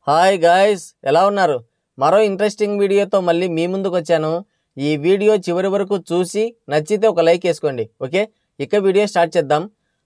Hi guys, ఎలా ఉన్నారు? మరో ఇంట్రెస్టింగ్ వీడియోతో మళ్ళీ మీ ముందుకు వచ్చాను. ఈ వీడియో చివరి వరకు చూసి నచ్చితే ఒక లైక్ వేసుకోండి. ఓకే, ఇక వీడియో స్టార్ట్ చేద్దాం.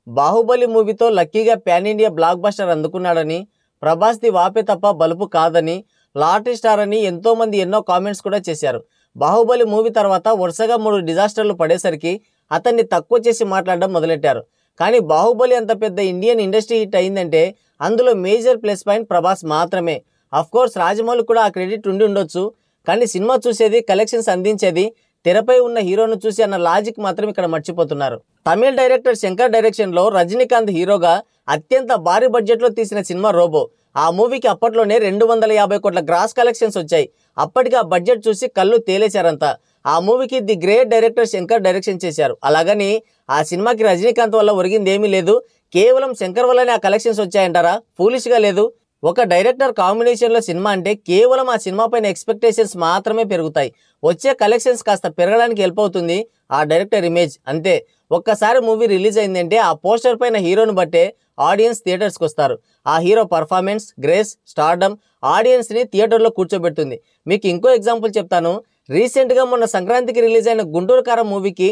బాహుబలి మూవీతో లక్కీగా ప్యాన్ ఇండియా బ్లాక్ బస్టర్ అందుకున్నాడని, ప్రభాస్ది వాపే తప్ప బలుపు కాదని, లాటరీ స్టార్ అని ఎంతోమంది ఎన్నో కామెంట్స్ కూడా చేశారు. బాహుబలి మూవీ తర్వాత వరుసగా 3 డిజాస్టర్లు పడేసరికి అతన్ని తక్కువ చేసి మాట్లాడడం మొదలెట్టారు. కానీ బాహుబలి అంత పెద్ద ఇండియన్ ఇండస్ట్రీ హిట్ అయిందంటే అందులో మేజర్ ప్లస్ పాయింట్ ప్రభాస్ మాత్రమే. అఫ్ కోర్స్ రాజమౌళి కూడా ఆ క్రెడిట్ ఉండి ఉండొచ్చు. కానీ సినిమా చూసేది, కలెక్షన్స్ అందించేది తెరపై ఉన్న హీరోను చూసి అన్న లాజిక్ మాత్రం ఇక్కడ మర్చిపోతున్నారు. తమిళ డైరెక్టర్ శంకర్ డైరెక్షన్లో రజనీకాంత్ హీరోగా అత్యంత భారీ బడ్జెట్లో తీసిన సినిమా రోబో. ఆ మూవీకి అప్పట్లోనే 250 కోట్ల గ్రాస్ కలెక్షన్స్ వచ్చాయి. అప్పటికి ఆ బడ్జెట్ చూసి కళ్ళు తేలేశారంతా. ఆ మూవీకి the great director Shankar direction చేశారు. అలాగని ఆ సినిమాకి రజనీకాంత్ వల్ల ఒరిగింది ఏమీ లేదు. కేవలం శంకర్ వల్లనే ఆ కలెక్షన్స్ వచ్చాయంటారా? ఫూలిష్గా లేదు. ఒక డైరెక్టర్ కాంబినేషన్లో సినిమా అంటే కేవలం ఆ సినిమా పైన ఎక్స్పెక్టేషన్స్ మాత్రమే పెరుగుతాయి. వచ్చే కలెక్షన్స్ కాస్త పెరగడానికి హెల్ప్ అవుతుంది ఆ డైరెక్టర్ ఇమేజ్, అంతే. ఒక్కసారి మూవీ రిలీజ్ అయిందంటే ఆ పోస్టర్ పైన హీరోను బట్టే ఆడియన్స్ థియేటర్స్కి వస్తారు. ఆ హీరో పర్ఫార్మెన్స్, గ్రేస్, స్టార్డమ్ ఆడియన్స్ని థియేటర్లో కూర్చోబెడుతుంది. మీకు ఇంకో ఎగ్జాంపుల్ చెప్తాను. రీసెంట్గా మొన్న సంక్రాంతికి రిలీజ్ అయిన గుంటూరు కారం మూవీకి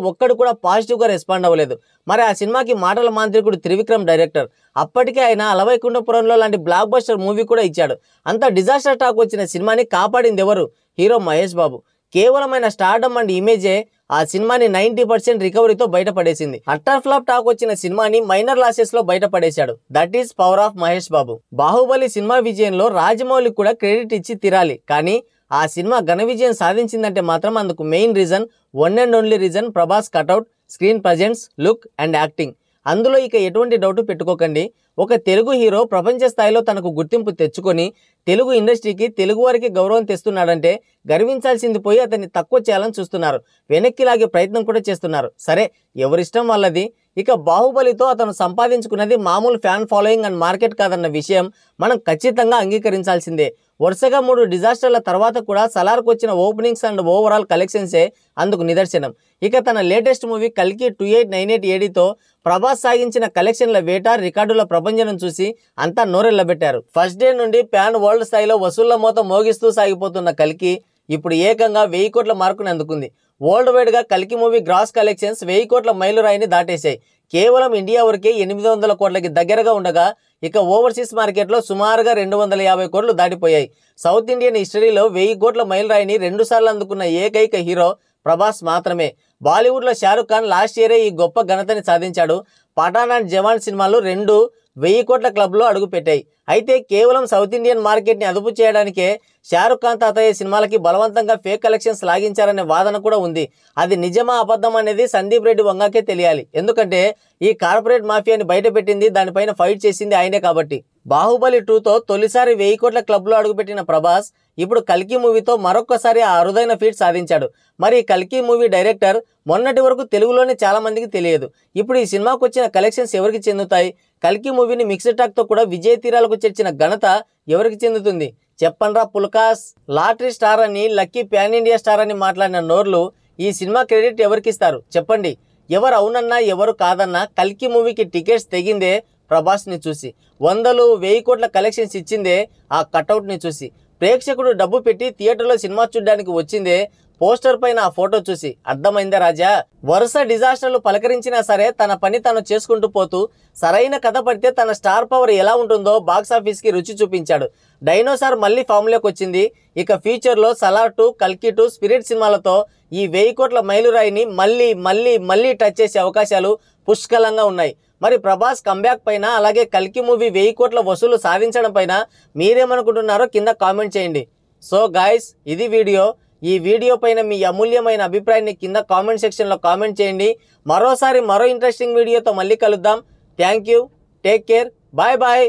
ఒక్కడు కూడా పాజిటివ్గా రెస్పాండ్ అవ్వలేదు. మరి ఆ సినిమాకి మాటల మాంత్రికుడు త్రివిక్రమ్ డైరెక్టర్. అప్పటికే ఆయన అలవైకుంఠపురంలో లాంటి బ్లాక్ బస్టర్ మూవీ కూడా ఇచ్చాడు. అంత డిజాస్టర్ టాక్ వచ్చిన సినిమాని కాపాడింది ఎవరు? హీరో మహేష్ బాబు. కేవలమైన స్టార్డమ్ అండ్ ఇమేజే ఆ సినిమాని 90% రికవరీతో బయటపడేసింది. అట్టర్ ఫ్లాప్ టాక్ వచ్చిన సినిమాని మైనర్ లాసెస్ లో బయటపడేశాడు. That is power of Mahesh Babu. Baahubali సినిమా విజయంలో రాజమౌళి కూడా క్రెడిట్ ఇచ్చి తీరాలి. కానీ ఆ సినిమా ఘన విజయం సాధించిందంటే మాత్రం అందుకు main reason, one and only reason Prabhas cutout, screen presence, look and acting. అందులో ఇక ఎటువంటి డౌట్ పెట్టుకోకండి. ఒక తెలుగు హీరో ప్రపంచ స్థాయిలో తనకు గుర్తింపు తెచ్చుకొని తెలుగు ఇండస్ట్రీకి, తెలుగు వారికి గౌరవం తెస్తున్నాడంటే గర్వించాల్సింది పోయి అతన్ని తక్కువ చేయాలని చూస్తున్నారు. వెనక్కి లాగే ప్రయత్నం కూడా చేస్తున్నారు. సరే, ఎవరిష్టం వాళ్ళది. ఇక బాహుబలితో అతను సంపాదించుకున్నది మామూలు ఫ్యాన్ ఫాలోయింగ్ అండ్ మార్కెట్ కాదన్న విషయం మనం ఖచ్చితంగా అంగీకరించాల్సిందే. వరుసగా 3 డిజాస్టర్ల తర్వాత కూడా సలార్కు వచ్చిన ఓపెనింగ్స్ అండ్ ఓవరాల్ కలెక్షన్సే అందుకు నిదర్శనం. ఇక తన లేటెస్ట్ మూవీ కల్కి 2898 ఏడీతో ప్రభాస్ సాగించిన కలెక్షన్ల వేట, రికార్డుల ప్రపంచం చూసి అంతా నోరెళ్లబెట్టారు. ఫస్ట్ డే నుండి ప్యాన్ వరల్డ్ స్థాయిలో వసూళ్ల మోత మోగిస్తూ సాగిపోతున్న కల్కి ఇప్పుడు ఏకంగా 1000 కోట్ల మార్కుని అందుకుంది. వరల్డ్ వైడ్ గా కల్కి మూవీ గ్రాస్ కలెక్షన్స్ 1000 కోట్ల మైలురాయిని దాటేశాయి. కేవలం ఇండియా వరకే 800 కోట్లకి దగ్గరగా ఉండగా ఇక ఓవర్సీస్ మార్కెట్లో సుమారుగా 250 కోట్లు దాటిపోయాయి. సౌత్ ఇండియన్ హిస్టరీలో 1000 కోట్ల మైలురాయిని 2 సార్లు అందుకున్న ఏకైక హీరో ప్రభాస్ మాత్రమే. బాలీవుడ్లో షారుఖ్ ఖాన్ లాస్ట్ ఇయరే ఈ గొప్ప ఘనతని సాధించాడు. పఠాన్ అండ్ జవాన్ సినిమాలు 2 1000 కోట్ల క్లబ్లో అడుగుపెట్టాయి. అయితే కేవలం సౌత్ ఇండియన్ మార్కెట్ని అదుపు చేయడానికే షారుఖ్ ఖాన్ తాతయ్య సినిమాలకి బలవంతంగా ఫేక్ కలెక్షన్స్ లాగించారనే వాదన కూడా ఉంది. అది నిజమా అబద్ధం అనేది సందీప్ రెడ్డి వంగాకే తెలియాలి. ఎందుకంటే ఈ కార్పొరేట్ మాఫియాని బయటపెట్టింది, దానిపైన ఫైట్ చేసింది ఆయనే కాబట్టి. బాహుబలి 2తో తొలిసారి 1000 కోట్ల క్లబ్లో అడుగుపెట్టిన ప్రభాస్ ఇప్పుడు కల్కి మూవీతో మరొక్కసారి ఆ అరుదైన ఫీట్ సాధించాడు. మరి కల్కి మూవీ డైరెక్టర్ మొన్నటి వరకు తెలుగులోనే చాలా మందికి తెలియదు. ఇప్పుడు ఈ సినిమాకు వచ్చిన కలెక్షన్స్ ఎవరికి చెందుతాయి? కల్కి మూవీని మిక్స్డ్ టాక్ తో కూడా విజయ తీరాలకు చేర్చిన ఘనత ఎవరికి చెందుతుంది? చెప్పండ్రా పుల్కాస్. లాటరీ స్టార్ అని, లక్కీ ప్యాన్ ఇండియా స్టార్ అని మాట్లాడిన నోర్లు ఈ సినిమా క్రెడిట్ ఎవరికి ఇస్తారు చెప్పండి? ఎవరు అవునన్నా ఎవరు కాదన్నా కల్కి మూవీకి టికెట్స్ తెగిందే ప్రభాస్ని చూసి, 100,000 కోట్ల కలెక్షన్స్ ఇచ్చిందే ఆ కటౌట్ని చూసి, ప్రేక్షకుడు డబ్బు పెట్టి థియేటర్లో సినిమా చూడడానికి వచ్చిందే పోస్టర్ పైన ఆ ఫోటో చూసి. అర్థమైందా రాజా? వరుస డిజాస్టర్లు పలకరించినా సరే తన పని తాను చేసుకుంటూ పోతూ సరైన కథ పడితే తన స్టార్ పవర్ ఎలా ఉంటుందో బాక్సాఫీస్కి రుచి చూపించాడు. డైనోసార్ మళ్ళీ ఫామ్లోకి వచ్చింది. ఇక ఫ్యూచర్లో సలార్ 2, కల్కి 2, స్పిరిట్ సినిమాలతో ఈ 1000 కోట్ల మైలురాయిని మళ్ళీ మళ్ళీ మళ్ళీ టచ్ చేసే అవకాశాలు పుష్కలంగా ఉన్నాయి. మరి ప్రభాస్ కంబ్యాక్ పైన, అలాగే కల్కి మూవీ 1000 కోట్ల వసూలు సాధించడం పైన మీరేమనుకుంటున్నారో కింద కామెంట్ చేయండి. సో గాయ్స్, ఇది వీడియో. ఈ వీడియో పైన మీ అమూల్యమైన అభిప్రాయాన్ని కింద కామెంట్ సెక్షన్లో కామెంట్ చేయండి. మరోసారి మరో ఇంట్రెస్టింగ్ వీడియోతో మళ్ళీ కలుద్దాం. Thank you, take care, bye bye.